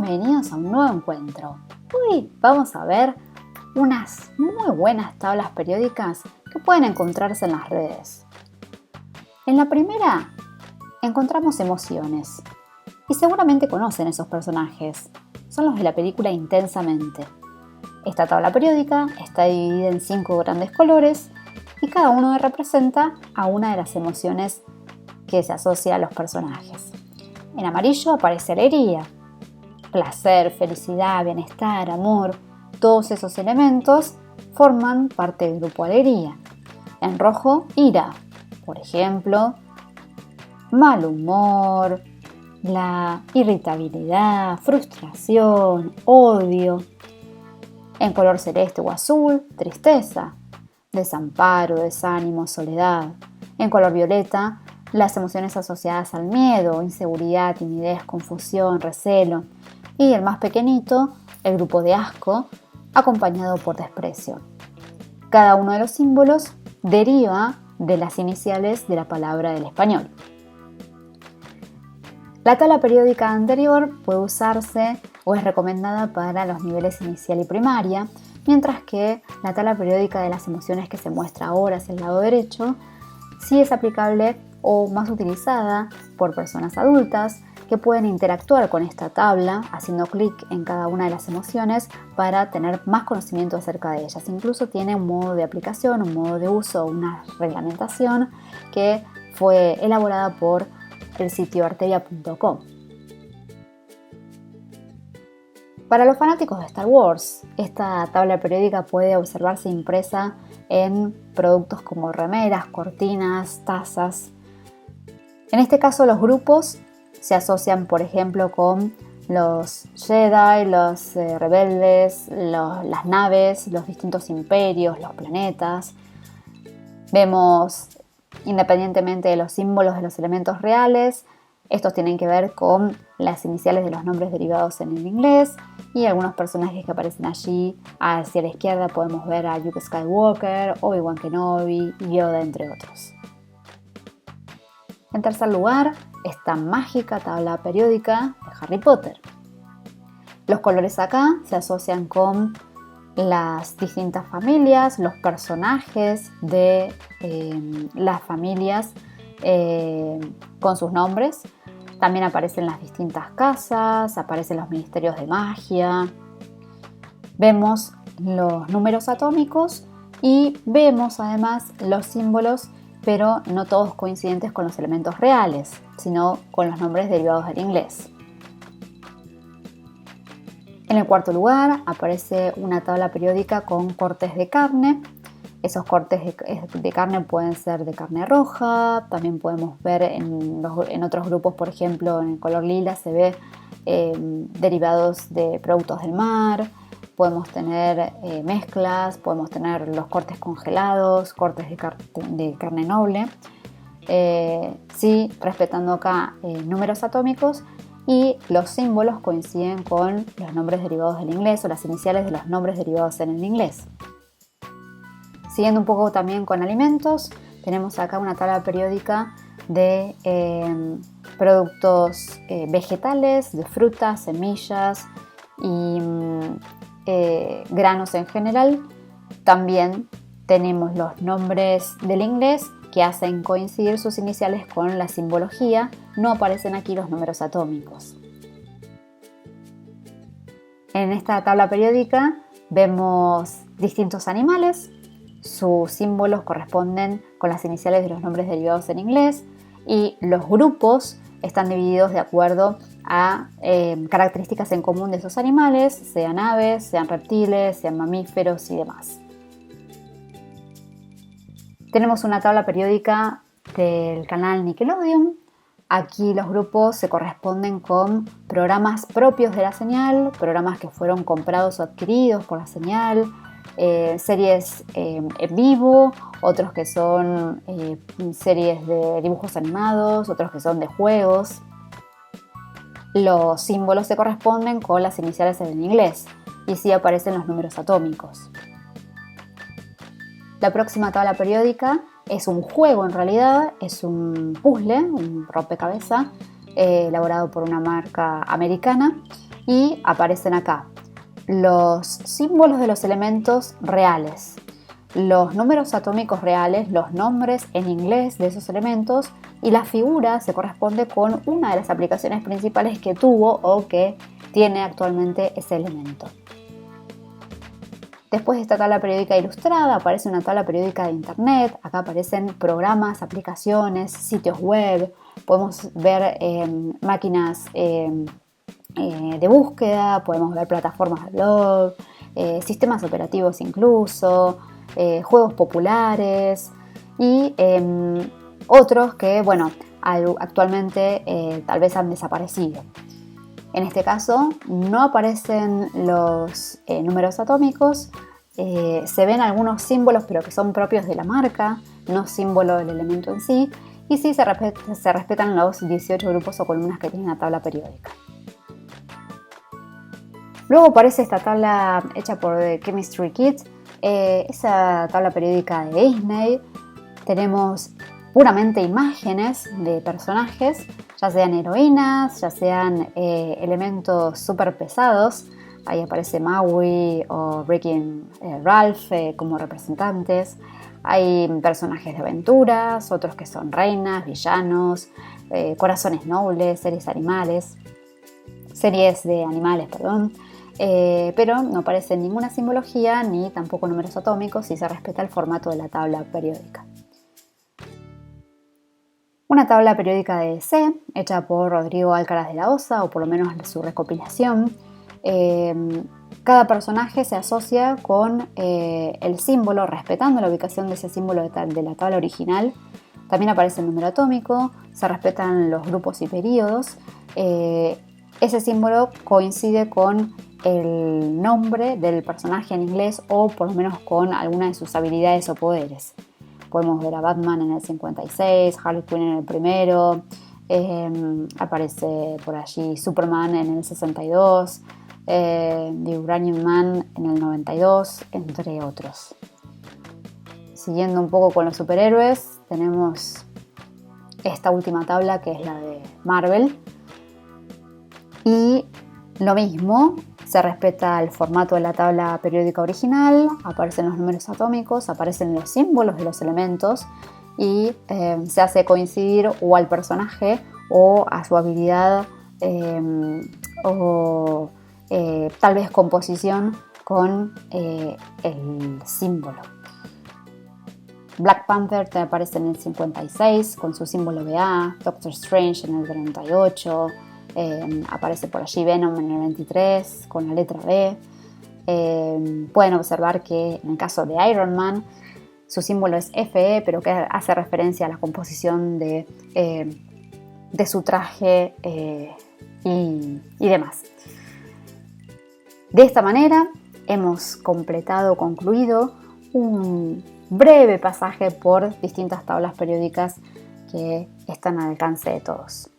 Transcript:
Bienvenidos a un nuevo encuentro. Hoy vamos a ver unas muy buenas tablas periódicas que pueden encontrarse en las redes. En la primera encontramos emociones y seguramente conocen esos personajes. Son los de la película Intensamente. Esta tabla periódica está dividida en 5 grandes colores y cada uno representa a una de las emociones que se asocia a los personajes. En amarillo aparece alegría, placer, felicidad, bienestar, amor. Todos esos elementos forman parte del grupo alegría. En rojo, ira. Por ejemplo, mal humor, la irritabilidad, frustración, odio. En color celeste o azul, tristeza, desamparo, desánimo, soledad. En color violeta, las emociones asociadas al miedo, inseguridad, timidez, confusión, recelo. Y el más pequeñito, el grupo de asco, acompañado por desprecio. Cada uno de los símbolos deriva de las iniciales de la palabra del español. La tabla periódica anterior puede usarse o es recomendada para los niveles inicial y primaria, mientras que la tabla periódica de las emociones que se muestra ahora hacia el lado derecho sí es aplicable o más utilizada por personas adultas que pueden interactuar con esta tabla haciendo clic en cada una de las emociones para tener más conocimiento acerca de ellas. Incluso tiene un modo de aplicación, un modo de uso, una reglamentación que fue elaborada por el sitio arteria.com. Para los fanáticos de Star Wars, esta tabla periódica puede observarse impresa en productos como remeras, cortinas, tazas. En este caso, los grupos se asocian, por ejemplo, con los Jedi, los rebeldes, las naves, los distintos imperios, los planetas. Vemos, independientemente de los símbolos de los elementos reales, estos tienen que ver con las iniciales de los nombres derivados en el inglés y algunos personajes que aparecen allí. Hacia la izquierda podemos ver a Luke Skywalker, Obi-Wan Kenobi y Yoda, entre otros. En tercer lugar, esta mágica tabla periódica de Harry Potter. Los colores acá se asocian con las distintas familias, los personajes de las familias con sus nombres. También aparecen las distintas casas, aparecen los ministerios de magia. Vemos los números atómicos y vemos además los símbolos, pero no todos coincidentes con los elementos reales, sino con los nombres derivados del inglés. En el cuarto lugar aparece una tabla periódica con cortes de carne. Esos cortes de carne pueden ser de carne roja, también podemos ver en otros grupos, por ejemplo, en el color lila se ve derivados de productos del mar. Podemos tener mezclas, podemos tener los cortes congelados, cortes de carne noble, sí, respetando acá números atómicos, y los símbolos coinciden con los nombres derivados del inglés o las iniciales de los nombres derivados en el inglés. Siguiendo un poco también con alimentos, tenemos acá una tabla periódica de productos vegetales, de frutas, semillas y granos en general. También tenemos los nombres del inglés que hacen coincidir sus iniciales con la simbología. No aparecen aquí los números atómicos. En esta tabla periódica vemos distintos animales. Sus símbolos corresponden con las iniciales de los nombres derivados en inglés y los grupos están divididos de acuerdo a características en común de esos animales, sean aves, sean reptiles, sean mamíferos y demás. Tenemos una tabla periódica del canal Nickelodeon. Aquí los grupos se corresponden con programas propios de la señal, programas que fueron comprados o adquiridos por la señal, series en vivo, otros que son series de dibujos animados, otros que son de juegos. Los símbolos se corresponden con las iniciales en inglés y sí aparecen los números atómicos. La próxima tabla periódica es un juego, en realidad, es un puzzle, un rompecabezas elaborado por una marca americana y aparecen acá los símbolos de los elementos reales, los números atómicos reales, los nombres en inglés de esos elementos, y la figura se corresponde con una de las aplicaciones principales que tuvo o que tiene actualmente ese elemento. Después de esta tabla periódica ilustrada aparece una tabla periódica de internet. Acá aparecen programas, aplicaciones, sitios web. Podemos ver máquinas de búsqueda, podemos ver plataformas de blog, sistemas operativos incluso, juegos populares y otros que, bueno, actualmente tal vez han desaparecido. En este caso no aparecen los números atómicos, se ven algunos símbolos pero que son propios de la marca, no símbolo del elemento en sí, y sí se respetan los 18 grupos o columnas que tiene la tabla periódica. Luego aparece esta tabla hecha por The Chemistry Kit, esa tabla periódica de Disney. Tenemos puramente imágenes de personajes, ya sean heroínas, ya sean elementos súper pesados. Ahí aparece Maui o Wreck-It Ralph como representantes. Hay personajes de aventuras, otros que son reinas, villanos, corazones nobles, series de animales, pero no aparece ninguna simbología ni tampoco números atómicos y se respeta el formato de la tabla periódica. Una tabla periódica de C, hecha por Rodrigo Alcaraz de la Osa, o por lo menos su recopilación. Cada personaje se asocia con el símbolo, respetando la ubicación de ese símbolo de la tabla original. También aparece el número atómico, se respetan los grupos y periodos. Ese símbolo coincide con el nombre del personaje en inglés o por lo menos con alguna de sus habilidades o poderes. Podemos ver a Batman en el 56, Harley Quinn en el primero, aparece por allí Superman en el 62, The Uranium Man en el 92, entre otros. Siguiendo un poco con los superhéroes, tenemos esta última tabla que es la de Marvel. Y lo mismo, se respeta el formato de la tabla periódica original, aparecen los números atómicos, aparecen los símbolos de los elementos y se hace coincidir o al personaje o a su habilidad o tal vez composición con el símbolo. Black Panther te aparece en el 56 con su símbolo BA, Doctor Strange en el 38, aparece por allí Venom en el 23 con la letra B. Pueden observar que en el caso de Iron Man su símbolo es FE, pero que hace referencia a la composición de su traje y demás. De esta manera hemos concluido un breve pasaje por distintas tablas periódicas que están al alcance de todos.